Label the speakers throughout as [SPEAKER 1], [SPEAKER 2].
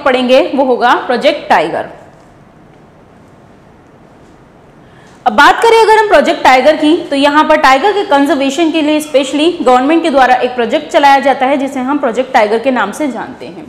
[SPEAKER 1] पढ़ेंगे वो होगा प्रोजेक्ट टाइगर। अब बात करें अगर हम प्रोजेक्ट टाइगर की, तो यहाँ पर टाइगर के कंजर्वेशन के लिए स्पेशली गवर्नमेंट के द्वारा एक प्रोजेक्ट चलाया जाता है जिसे हम प्रोजेक्ट टाइगर के नाम से जानते हैं।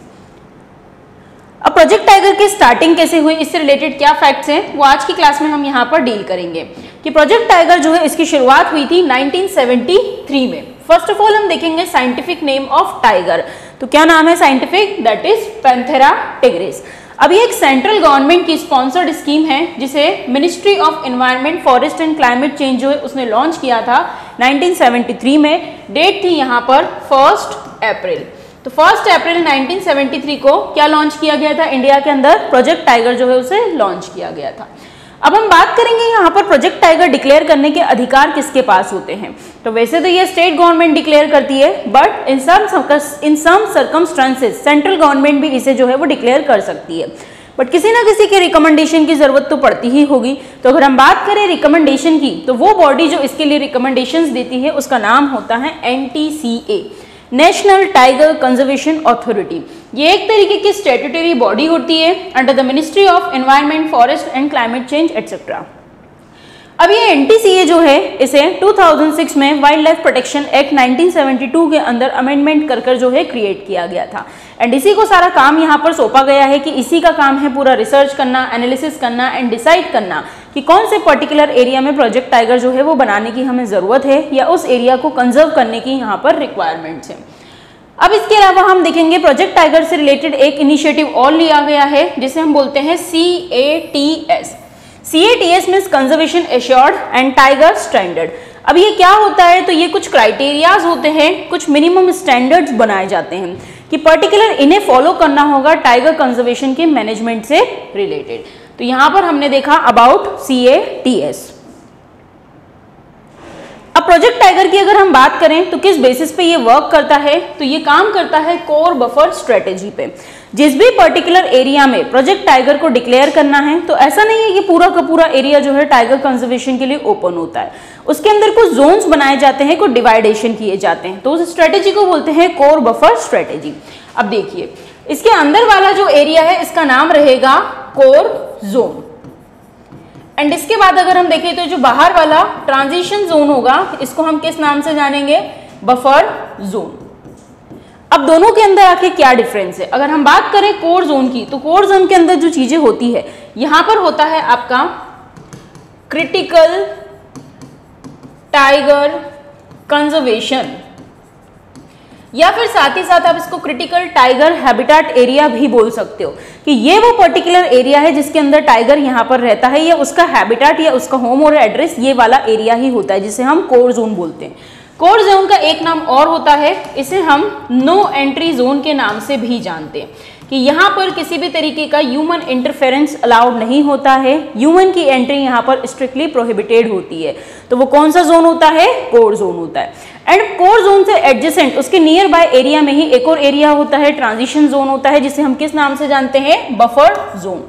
[SPEAKER 1] अब प्रोजेक्ट टाइगर की स्टार्टिंग कैसे हुई, इससे रिलेटेड क्या फैक्ट्स हैं, वो आज की क्लास में हम यहाँ पर डील करेंगे। कि प्रोजेक्ट टाइगर जो है इसकी शुरुआत हुई थी 1973 में। फर्स्ट ऑफ ऑल हम देखेंगे साइंटिफिक नेम ऑफ टाइगर, तो क्या नाम है scientific, that is Panthera tigris. अब ये एक सेंट्रल गवर्नमेंट की स्पॉन्सर्ड स्कीम है जिसे ministry of environment, forest and climate change जो है उसने लॉन्च किया था 1973 में। डेट थी यहाँ पर 1 अप्रैल। तो 1 अप्रैल 1973 को क्या लॉन्च किया गया था इंडिया के अंदर, प्रोजेक्ट टाइगर जो है उसे लॉन्च किया गया था। अब हम बात करेंगे यहाँ पर प्रोजेक्ट टाइगर डिक्लेयर करने के अधिकार किसके पास होते हैं। तो वैसे तो ये स्टेट गवर्नमेंट डिक्लेयर करती है, but in some circumstances central government भी इसे जो है वो डिक्लेयर कर सकती है, बट किसी ना किसी के रिकमेंडेशन की जरूरत तो पड़ती ही होगी। तो अगर हम बात करें रिकमेंडेशन की, तो वो बॉडी जो इसके लिए रिकमेंडेशंस देती है उसका नाम होता है NTCA, national tiger conservation authority. ये एक तरीके की स्टैट्यूटरी बॉडी होती है under the ministry of environment, forest and climate change etcetera. अब ये NTCA जो है इसे 2006 में वाइल्ड लाइफ प्रोटेक्शन एक्ट 1972 के अंदर अमेंडमेंट कर जो है क्रिएट किया गया था। एंड इसी को सारा काम यहाँ पर सौंपा गया है कि इसी का काम है पूरा रिसर्च करना, एनालिसिस करना एंड डिसाइड करना कि कौन से पर्टिकुलर एरिया में प्रोजेक्ट टाइगर जो है वो बनाने की हमें जरूरत है या उस एरिया को कंजर्व करने की यहाँ पर रिक्वायरमेंट्स है। अब इसके अलावा हम देखेंगे प्रोजेक्ट टाइगर से रिलेटेड एक इनिशिएटिव और लिया गया है जिसे हम बोलते हैं CATS। CATS means conservation assured and tiger standard. अब ये क्या होता है, तो ये कुछ क्राइटेरियाज होते हैं, कुछ मिनिमम स्टैंडर्ड्स बनाए जाते हैं कि पर्टिकुलर इन्हें फॉलो करना होगा टाइगर कंजर्वेशन के मैनेजमेंट से रिलेटेड। तो यहां पर हमने देखा अबाउट CATS। अब प्रोजेक्ट टाइगर की अगर हम बात करें तो किस बेसिस पे ये वर्क करता है, तो ये काम करता है कोर बफर स्ट्रेटेजी पे। जिस भी पर्टिकुलर एरिया में प्रोजेक्ट टाइगर को डिक्लेयर करना है, तो ऐसा नहीं है कि पूरा का पूरा एरिया जो है टाइगर कंजर्वेशन के लिए ओपन होता है, उसके अंदर कुछ जोन्स बनाए जाते हैं, कुछ डिवाइडेशन किए जाते हैं, तो उस स्ट्रेटेजी को बोलते हैं कोर बफर स्ट्रेटेजी। अब देखिए इसके अंदर वाला जो एरिया है इसका नाम रहेगा कोर जोन, एंड इसके बाद अगर हम देखें तो जो बाहर वाला ट्रांजिशन जोन होगा इसको हम किस नाम से जानेंगे, बफर जोन। अब दोनों के अंदर आखिर क्या डिफरेंस है, अगर हम बात करें कोर जोन की, तो कोर जोन के अंदर जो चीजें होती है यहां पर होता है आपका क्रिटिकल टाइगर कंजर्वेशन, या फिर साथ ही साथ आप इसको क्रिटिकल टाइगर हैबिटेट एरिया भी बोल सकते हो कि ये वो पर्टिकुलर एरिया है जिसके अंदर टाइगर यहाँ पर रहता है, या उसका हैबिटेट या उसका होम और एड्रेस ये वाला एरिया ही होता है जिसे हम कोर जोन बोलते हैं। कोर जोन का एक नाम और होता है, इसे हम नो एंट्री जोन के नाम से भी जानते हैं कि यहाँ पर किसी भी तरीके का ह्यूमन इंटरफेरेंस अलाउड नहीं होता है, ह्यूमन की एंट्री यहाँ पर स्ट्रिक्टली प्रोहिबिटेड होती है। तो वो कौन सा जोन होता है, कोर जोन होता है। एंड कोर जोन से एडजेसेंट उसके नियर बाय एरिया में ही एक और एरिया होता है, ट्रांजिशन जोन होता है, जिसे हम किस नाम से जानते हैं, बफर जोन।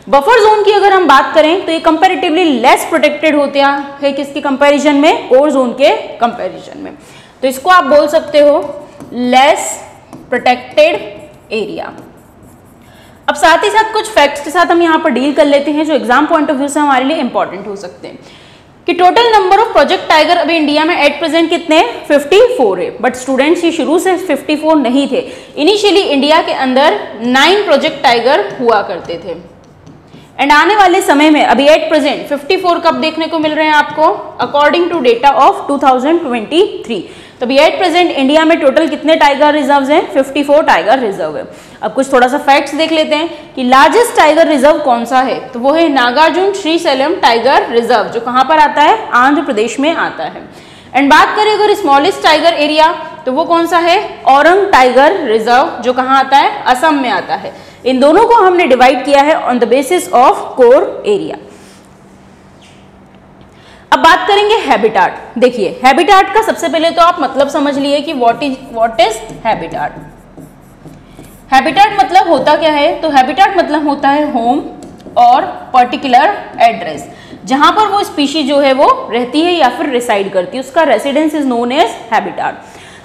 [SPEAKER 1] बफर जोन की अगर हम बात करें तो ये कंपैरेटिवली लेस प्रोटेक्टेड होते हैं किसके कंपैरिजन में, कोर जोन के कंपैरिजन में। तो इसको आप बोल सकते हो लेस प्रोटेक्टेड एरिया। अब साथ ही साथ कुछ फैक्ट्स के साथ हम यहाँ पर डील कर लेते हैं जो एग्जाम पॉइंट ऑफ व्यू से हमारे लिए इंपॉर्टेंट हो सकते हैं। कि total number of project tiger अभी इंडिया में एट प्रेजेंट कितने, 54 है, बट स्टूडेंट्स ये शुरू से 54 नहीं थे। इनिशियली इंडिया के अंदर 9 प्रोजेक्ट टाइगर हुआ करते थे, एंड आने वाले समय में अभी एट प्रेजेंट 54 कब देखने को मिल रहे हैं आपको, अकॉर्डिंग टू डेटा ऑफ 2023। तो अभी एट प्रेजेंट इंडिया में टोटल कितने टाइगर रिजर्व्स हैं, 54 टाइगर रिजर्व है। अब कुछ थोड़ा सा फैक्ट्स देख लेते हैं कि लार्जेस्ट टाइगर रिजर्व कौन सा है, तो वो है नागार्जुन श्रीशैलम टाइगर रिजर्व, जो कहाँ पर आता है, आंध्र प्रदेश में आता है। एंड बात करें अगर स्मॉलेस्ट टाइगर एरिया, तो वो कौन सा है, औरंग टाइगर रिजर्व, जो कहाँ आता है, असम में आता है। इन दोनों को हमने डिवाइड किया है on the basis of core area. अब बात करेंगे हैबिटेट। देखिए हैबिटेट का सबसे पहले तो आप मतलब समझ लिए कि व्हाट इज हैबिटेट। हैबिटेट मतलब होता क्या है, तो हैबिटेट मतलब होता है होम और पर्टिकुलर एड्रेस, जहां पर वो स्पीशीज जो है वो रहती है या फिर रिसाइड करती है, उसका residence is known as habitat.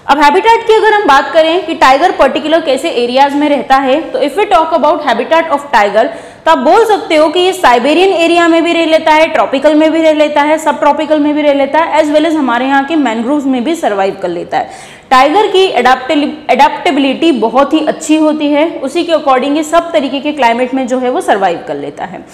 [SPEAKER 1] अब हैबिटेट की अगर हम बात करें कि टाइगर पर्टिकुलर कैसे एरियाज में रहता है, तो if we talk about habitat of tiger, तो आप बोल सकते हो कि ये साइबेरियन एरिया में भी रह लेता है, ट्रॉपिकल में भी रह लेता है, सब ट्रॉपिकल में भी रह लेता है, एज वेल एज हमारे यहाँ के मैनग्रोव्स में भी सर्वाइव कर लेता है। टाइगर की एडेप्टेबिलिटी बहुत ही अच्छी होती है, उसी के अकॉर्डिंग ये सब तरीके के क्लाइमेट में जो है वो सर्वाइव कर लेता है।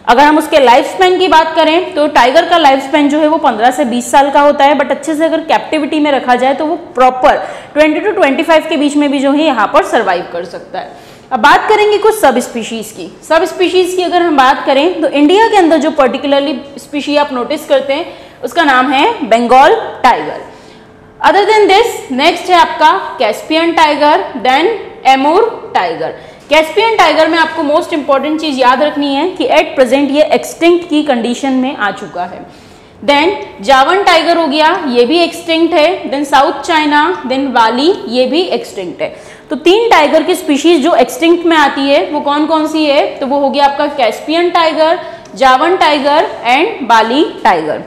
[SPEAKER 1] अगर हम उसके लाइफ स्पैन की बात करें तो टाइगर का लाइफ स्पैन जो है वो 15 से 20 साल का होता है, बट अच्छे से अगर कैप्टिविटी में रखा जाए तो वो प्रॉपर 20 to 25 के बीच में भी जो है यहाँ पर सर्वाइव कर सकता है। अब बात करेंगे कुछ सब स्पीशीज की। सब स्पीशीज की अगर हम बात करें तो इंडिया के अंदर जो पर्टिकुलरली स्पीशी आप नोटिस करते हैं उसका नाम है Bengal tiger. Other than this next है आपका Caspian tiger, then Amur tiger. Caspian tiger में आपको मोस्ट इंपॉर्टेंट चीज याद रखनी है कि एट प्रेजेंट ये एक्सटिंक्ट की कंडीशन में आ चुका है। देन जावन टाइगर हो गया, ये भी एक्सटिंक्ट है। देन साउथ चाइना, देन वाली, ये भी एक्सटिंक्ट है। तो 3 टाइगर की स्पीशीज जो एक्सटिंक्ट में आती है वो कौन कौन सी है, तो वो हो गया आपका कैस्पियन टाइगर, जावन tiger and Bali tiger.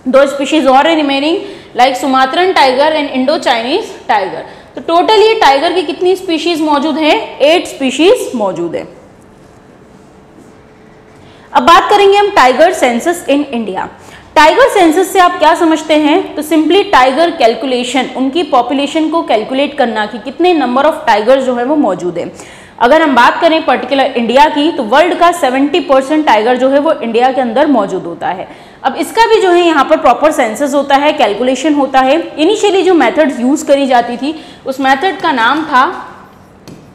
[SPEAKER 1] 2 species और है remaining like Sumatran tiger and Indo Chinese tiger. तो टोटल ये टाइगर की कितनी स्पीशीज मौजूद है, 8 स्पीशीज मौजूद है। अब बात करेंगे हम tiger census in India. Tiger census से आप क्या समझते हैं, तो सिंपली टाइगर कैलकुलेशन, उनकी पॉपुलेशन को कैलकुलेट करना कि कितने नंबर ऑफ टाइगर जो है वो मौजूद है। अगर हम बात करें पर्टिकुलर इंडिया की तो वर्ल्ड का 70% टाइगर जो है वो इंडिया के अंदर मौजूद होता है। अब इसका भी जो है यहाँ पर प्रॉपर सेंसस होता है, कैलकुलेशन होता है। इनिशियली जो मेथड्स यूज करी जाती थी उस मेथड का नाम था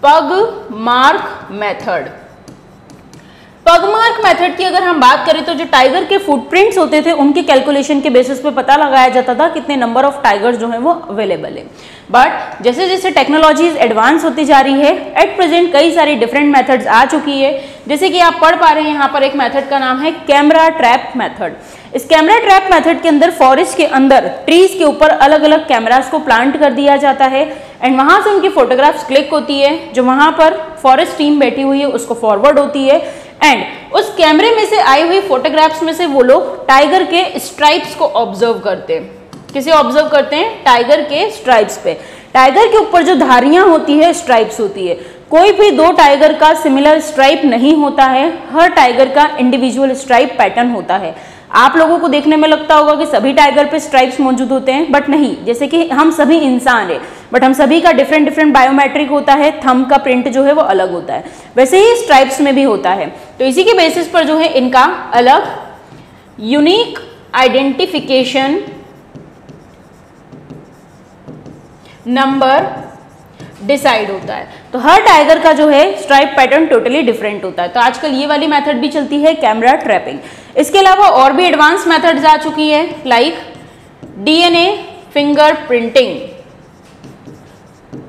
[SPEAKER 1] पग मार्क मेथड। पग मार्क मेथड की अगर हम बात करें तो जो टाइगर के फुटप्रिंट्स होते थे उनके कैलकुलेशन के बेसिस पे पता लगाया जाता था कितने नंबर ऑफ टाइगर जो है वो अवेलेबल है। बट जैसे जैसे टेक्नोलॉजीज एडवांस होती जा रही है, एट प्रेजेंट कई सारी डिफरेंट मेथड्स आ चुकी है। जैसे कि आप पढ़ पा रहे हैं यहाँ पर एक मेथड का नाम है कैमरा ट्रैप मेथड। इस कैमरा ट्रैप मेथड के अंदर फॉरेस्ट के अंदर ट्रीज के ऊपर अलग अलग कैमरास को प्लांट कर दिया जाता है एंड वहां से उनकी फोटोग्राफ्स क्लिक होती है, जो वहां पर फॉरेस्ट टीम बैठी हुई है उसको फॉरवर्ड होती है एंड उस कैमरे में से आई हुई फोटोग्राफ्स में से वो लोग टाइगर के स्ट्राइप्स को ऑब्जर्व करते हैं। किसे ऑब्जर्व करते हैं, टाइगर के स्ट्राइप्स पे। टाइगर के ऊपर जो धारियां होती है, स्ट्राइप्स होती है, कोई भी 2 टाइगर का सिमिलर स्ट्राइप नहीं होता है, हर टाइगर का इंडिविजुअल स्ट्राइप पैटर्न होता है। आप लोगों को देखने में लगता होगा कि सभी टाइगर पे स्ट्राइप्स मौजूद होते हैं, बट नहीं। जैसे कि हम सभी इंसान हैं बट हम सभी का डिफरेंट डिफरेंट बायोमेट्रिक होता है, थंब का प्रिंट जो है वो अलग होता है, वैसे ही स्ट्राइप्स में भी होता है। तो इसी के बेसिस पर जो है इनका अलग यूनिक आइडेंटिफिकेशन नंबर डिसाइड होता है। तो हर टाइगर का जो है स्ट्राइप पैटर्न टोटली डिफरेंट होता है। तो आजकल ये वाली मेथड भी चलती है कैमरा ट्रैपिंग। इसके अलावा और भी एडवांस मेथड्स आ चुकी है लाइक डीएनए फिंगर प्रिंटिंग।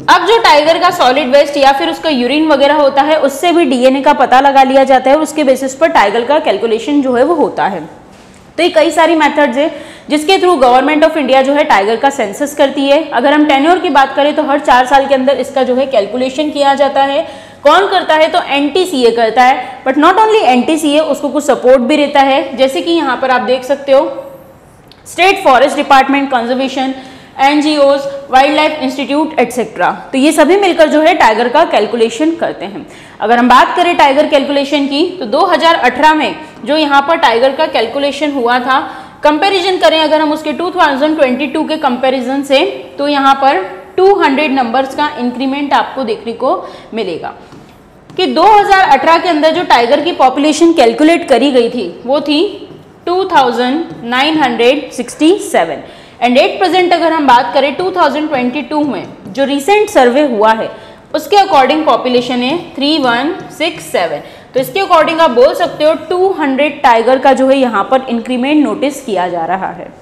[SPEAKER 1] अब जो टाइगर का सॉलिड वेस्ट या फिर उसका यूरिन वगैरह होता है उससे भी डीएनए का पता लगा लिया जाता है, उसके बेसिस पर टाइगर का कैलकुलेशन जो है वो होता है। तो ये कई सारी मेथड्स है जिसके थ्रू गवर्नमेंट ऑफ इंडिया जो है टाइगर का सेंसस करती है। अगर हम टेन्योर की बात करें तो हर 4 साल के अंदर इसका जो है कैलकुलेशन किया जाता है। कौन करता है, तो एनटीसीए करता है, बट नॉट ओनली एनटीसीए, उसको कुछ सपोर्ट भी रहता है। जैसे कि यहाँ पर आप देख सकते हो state forest department, conservation, NGOs, wild life institute etcetera. तो ये सभी मिलकर जो है टाइगर का कैलकुलेशन करते हैं। अगर हम बात करें टाइगर कैलकुलेशन की तो 2018 में जो यहाँ पर टाइगर का कैलकुलेशन हुआ था, कंपैरिजन करें अगर हम उसके 2022 के कंपैरिजन से, तो यहाँ पर 200 नंबर्स का इंक्रीमेंट आपको देखने को मिलेगा कि 2018 के अंदर जो टाइगर की पॉपुलेशन कैलकुलेट करी गई थी वो थी 2967 एंड एट प्रेजेंट अगर हम बात करें 2022 में जो रिसेंट सर्वे हुआ है उसके अकॉर्डिंग पॉपुलेशन है 3167। तो इसके अकॉर्डिंग आप बोल सकते हो 200 टाइगर का जो है यहाँ पर इंक्रीमेंट नोटिस किया जा रहा है।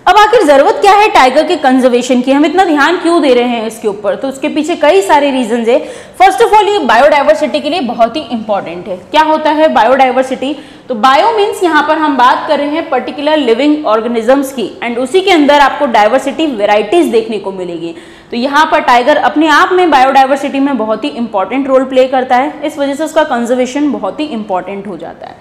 [SPEAKER 1] अब आखिर जरूरत क्या है टाइगर के कंजर्वेशन की, हम इतना ध्यान क्यों दे रहे हैं इसके ऊपर, तो उसके पीछे कई सारे रीजंस है। फर्स्ट ऑफ ऑल ये बायोडाइवर्सिटी के लिए बहुत ही इंपॉर्टेंट है। क्या होता है बायोडाइवर्सिटी, तो बायो मीन्स यहाँ पर हम बात कर रहे हैं पर्टिकुलर लिविंग ऑर्गेनिजम्स की एंड उसी के अंदर आपको डाइवर्सिटी वेराइटीज देखने को मिलेगी। तो यहाँ पर टाइगर अपने आप में बायोडाइवर्सिटी में बहुत ही इंपॉर्टेंट रोल प्ले करता है, इस वजह से उसका कंजर्वेशन बहुत ही इंपॉर्टेंट हो जाता है।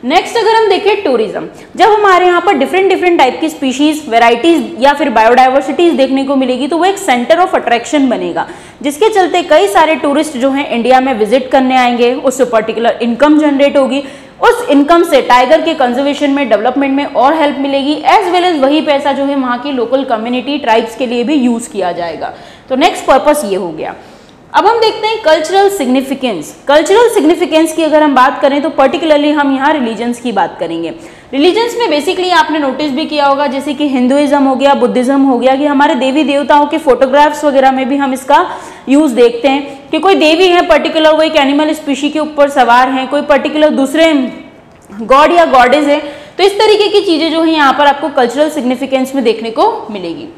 [SPEAKER 1] नेक्स्ट अगर हम देखें टूरिज्म, जब हमारे यहाँ पर डिफरेंट टाइप की स्पीशीज, वेराइटीज या फिर बायोडाइवर्सिटीज देखने को मिलेगी तो वो एक सेंटर ऑफ अट्रैक्शन बनेगा, जिसके चलते कई सारे टूरिस्ट जो हैं इंडिया में विजिट करने आएंगे, उससे पर्टिकुलर इनकम जनरेट होगी, उस इनकम से टाइगर के कंजर्वेशन में, डेवलपमेंट में और हेल्प मिलेगी, एज वेल एज वही पैसा जो है वहाँ की लोकल कम्युनिटी ट्राइब्स के लिए भी यूज किया जाएगा। तो नेक्स्ट पर्पस ये हो गया। अब हम देखते हैं कल्चरल सिग्निफिकेंस। कल्चरल सिग्निफिकेंस की अगर हम बात करें तो पर्टिकुलरली हम यहाँ रिलीजन्स की बात करेंगे। रिलीजन्स में बेसिकली आपने नोटिस भी किया होगा, जैसे कि हिंदुइज्म हो गया, बुद्धिज्म हो गया, कि हमारे देवी देवताओं के फोटोग्राफ्स वगैरह में भी हम इसका यूज देखते हैं कि कोई देवी है पर्टिकुलर, वो एक एनिमल स्पीशी के ऊपर सवार हैं, कोई पर्टिकुलर दूसरे गॉड या गॉडेज है। तो इस तरीके की चीजें जो है यहाँ पर आपको कल्चरल सिग्निफिकेंस में देखने को मिलेगी।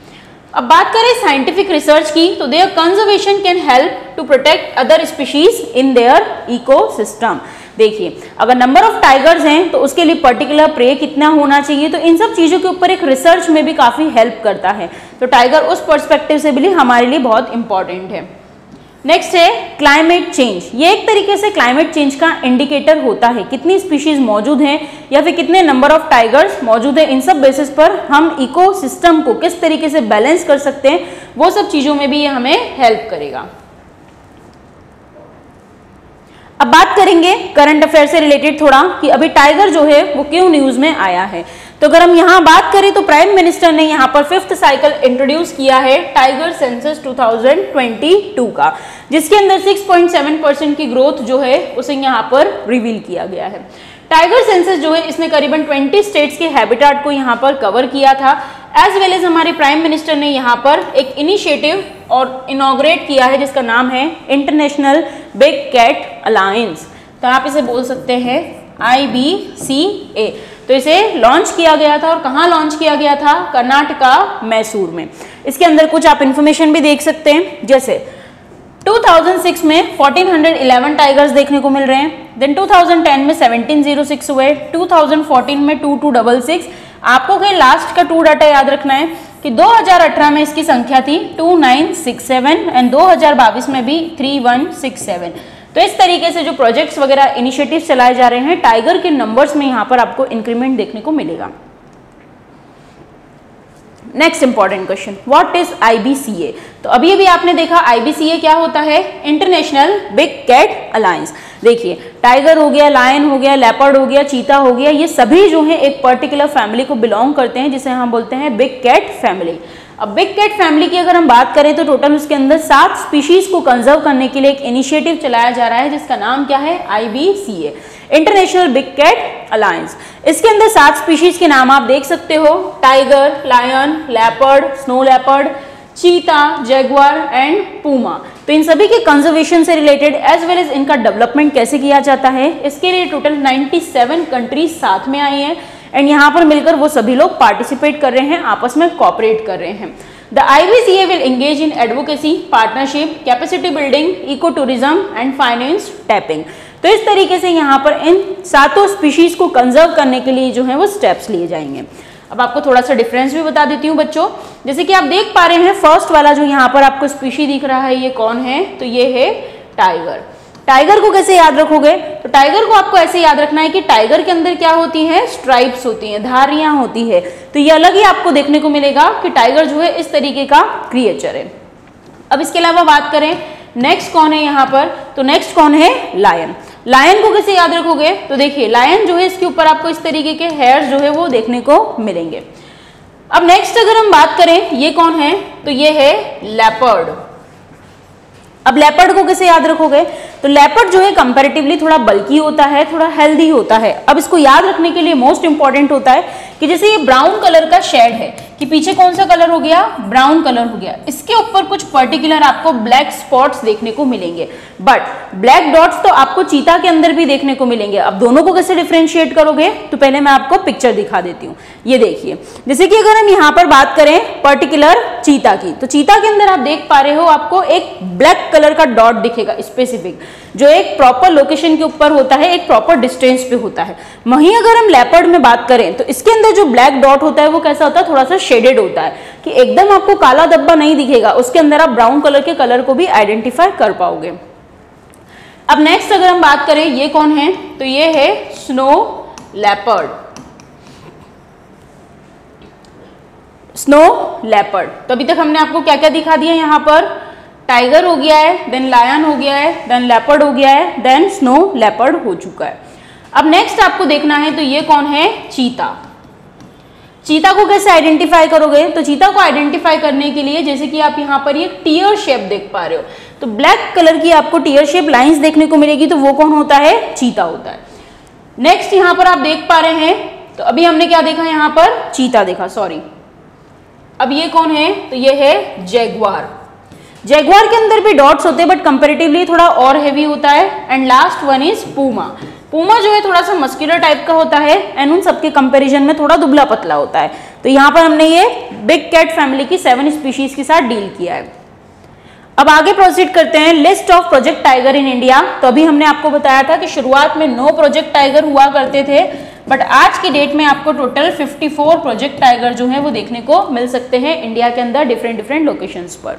[SPEAKER 1] अब बात करें साइंटिफिक रिसर्च की, तो their conservation can help to protect other species in their ecosystem. देखिए, अगर नंबर ऑफ टाइगर्स हैं तो उसके लिए पर्टिकुलर प्रे कितना होना चाहिए, तो इन सब चीजों के ऊपर एक रिसर्च में भी काफी हेल्प करता है। तो टाइगर उस पर्सपेक्टिव से भी हमारे लिए बहुत इंपॉर्टेंट है। नेक्स्ट है क्लाइमेट चेंज। ये एक तरीके से क्लाइमेट चेंज का इंडिकेटर होता है, कितनी स्पीशीज मौजूद हैं या फिर कितने नंबर ऑफ टाइगर्स मौजूद हैं, इन सब बेसिस पर हम इकोसिस्टम को किस तरीके से बैलेंस कर सकते हैं, वो सब चीजों में भी ये हमें हेल्प करेगा। अब बात करेंगे करंट अफेयर से रिलेटेड थोड़ा, कि अभी टाइगर जो है वो क्यों न्यूज में आया है। तो अगर हम यहाँ बात करें तो प्राइम मिनिस्टर ने यहाँ पर 5th साइकिल इंट्रोड्यूस किया है टाइगर सेंसस 2022 का, जिसके अंदर 6.7% की ग्रोथ जो है उसे यहाँ पर रिवील किया गया है। टाइगर सेंसस जो है इसने करीबन 20 स्टेट्स के हैबिटेट को यहाँ पर कवर किया था। एज वेल एज हमारे प्राइम मिनिस्टर ने यहाँ पर एक इनिशिएटिव और इनॉग्रेट किया है जिसका नाम है इंटरनेशनल बिग कैट अलायंस। तो आप इसे बोल सकते हैं IBCA। तो इसे लॉन्च किया गया था, और कहाँ लॉन्च किया गया था? कर्नाटका, मैसूर में। इसके अंदर कुछ आप इंफॉर्मेशन भी देख सकते हैं, जैसे 2006 में 1411 टाइगर्स देखने को मिल रहे हैं, देन 2010 में 1706 हुए, 2014 में 2266। आपको कहीं लास्ट का 2 डाटा याद रखना है कि 2018 में इसकी संख्या थी 2967 एंड 2022 में भी 3167। तो इस तरीके से जो प्रोजेक्ट्स वगैरह इनिशिएटिव्स चलाए जा रहे हैं, टाइगर के नंबर्स में यहाँ पर आपको इंक्रीमेंट देखने को मिलेगा। Next important question, what is IBCA? तो अभी आपने देखा IBCA क्या होता है, इंटरनेशनल बिग कैट अलायंस। देखिए, टाइगर हो गया, लायन हो गया, लेपर्ड हो गया, चीता हो गया, ये सभी जो है एक पर्टिकुलर फैमिली को बिलोंग करते हैं, जिसे हम बोलते हैं बिग कैट फैमिली। अब बिग कैट फैमिली की अगर हम बात करें तो टोटल उसके अंदर 7 स्पीशीज को कंजर्व करने के लिए एक इनिशिएटिव चलाया जा रहा है, जिसका नाम क्या है? IBCA, international big cat alliance. इसके अंदर 7 स्पीशीज के नाम आप देख सकते हो, tiger, lion, leopard, snow leopard, cheetah, jaguar and puma. तो इन सभी के कंजर्वेशन से रिलेटेड एज वेल एज इनका डेवलपमेंट कैसे किया जाता है, इसके लिए टोटल 97 कंट्रीज साथ में आई हैं, एंड यहाँ पर मिलकर वो सभी लोग पार्टिसिपेट कर रहे हैं, आपस में कोऑपरेट कर रहे हैं। The IBCA will engage in advocacy, partnership, capacity building, eco tourism and finance tapping. तो इस तरीके से यहाँ पर इन 7 स्पीशीज को कंजर्व करने के लिए जो है वो स्टेप्स लिए जाएंगे। अब आपको थोड़ा सा डिफरेंस भी बता देती हूँ बच्चों, जैसे कि आप देख पा रहे हैं फर्स्ट वाला जो यहाँ पर आपको स्पीशी दिख रहा है, ये कौन है? तो ये है टाइगर। टाइगर को कैसे याद रखोगे? तो टाइगर को आपको ऐसे याद रखना है कि टाइगर के अंदर क्या होती है? स्ट्राइप्स होती हैं, धारियां होती है। तो ये अलग ही आपको देखने को मिलेगा कि टाइगर जो है इस तरीके का क्रिएचर है। अब इसके अलावा बात करें नेक्स्ट कौन है यहाँ पर, तो नेक्स्ट कौन है? लायन। लायन को कैसे याद रखोगे? तो देखिए, लायन जो है इसके ऊपर आपको इस तरीके के हेयर्स जो है वो देखने को मिलेंगे। अब नेक्स्ट अगर हम बात करें, ये कौन है? तो ये है लेपर्ड। अब लेपर्ड को कैसे याद रखोगे? तो लेपर्ड जो है कंपैरेटिवली थोड़ा बल्की होता है, थोड़ा हेल्दी होता है। अब इसको याद रखने के लिए मोस्ट इंपॉर्टेंट होता है कि जैसे ये ब्राउन कलर का शेड है, कि पीछे कौन सा कलर हो गया? ब्राउन कलर हो गया। इसके ऊपर कुछ पर्टिकुलर आपको ब्लैक स्पॉट्स देखने को मिलेंगे, बट ब्लैक डॉट्स तो आपको चीता के अंदर भी देखने को मिलेंगे। अब दोनों को कैसे डिफरेंशिएट करोगे? तो पहले मैं आपको पिक्चर दिखा देती हूँ। ये देखिए, जैसे कि अगर हम यहाँ पर बात करें पर्टिकुलर चीता की, तो चीता के अंदर आप देख पा रहे हो आपको एक ब्लैक कलर का डॉट दिखेगा स्पेसिफिक, जो एक प्रॉपर लोकेशन के ऊपर होता है, एक प्रॉपर डिस्टेंस पे होता है। वहीं अगर हम लेपर्ड में बात करें तो इसके अंदर जो ब्लैक डॉट होता है वो कैसा होता है? थोड़ा सा शेडेड होता है, कि एकदम आपको काला धब्बा नहीं दिखेगा, उसके अंदर आप ब्राउन कलर के कलर को भी आइडेंटिफाई कर पाओगे। अब नेक्स्ट अगर हम बात करें, ये कौन है? तो ये है स्नो लेपर्ड, स्नो लेपर्ड। तो अभी तक हमने आपको क्या क्या दिखा दिया यहाँ पर, टाइगर हो गया है, देन लायन हो गया है, देन लेपर्ड हो गया है, देन स्नो लेपर्ड हो चुका है। अब नेक्स्ट आपको देखना है तो ये कौन है, चीता। चीता को कैसे आइडेंटिफाई करोगे, तो चीता को आइडेंटिफाई करने के लिए जैसे कि आप यहाँ पर ये टीयर शेप देख पा रहे हो, तो ब्लैक कलर की आपको टीयर शेप लाइंस देखने को मिलेगी, तो वो कौन होता है, चीता होता है। नेक्स्ट यहाँ पर आप देख पा रहे हैं, तो अभी हमने क्या देखा यहाँ पर, चीता देखा, सॉरी। अब ये कौन है, तो ये है जैगुआर। जैगुआर के अंदर भी डॉट्स होते हैं बट कंपैरेटिवली थोड़ा और हेवी होता है। And last one is Puma. Puma जो है थोड़ा सा मस्कुलर टाइप का होता है एंड उन सबके कंपैरिजन में थोड़ा दुबला पतला होता है। तो यहाँ पर हमने ये बिग कैट फैमिली की 7 स्पीशीज के साथ डील किया है। अब आगे प्रोसीड करते हैं, list of project tiger in India. तो अभी हमने आपको बताया था कि शुरुआत में 9 प्रोजेक्ट टाइगर हुआ करते थे, बट आज की डेट में आपको टोटल 54 प्रोजेक्ट टाइगर जो है वो देखने को मिल सकते हैं इंडिया के अंदर डिफरेंट लोकेशंस पर।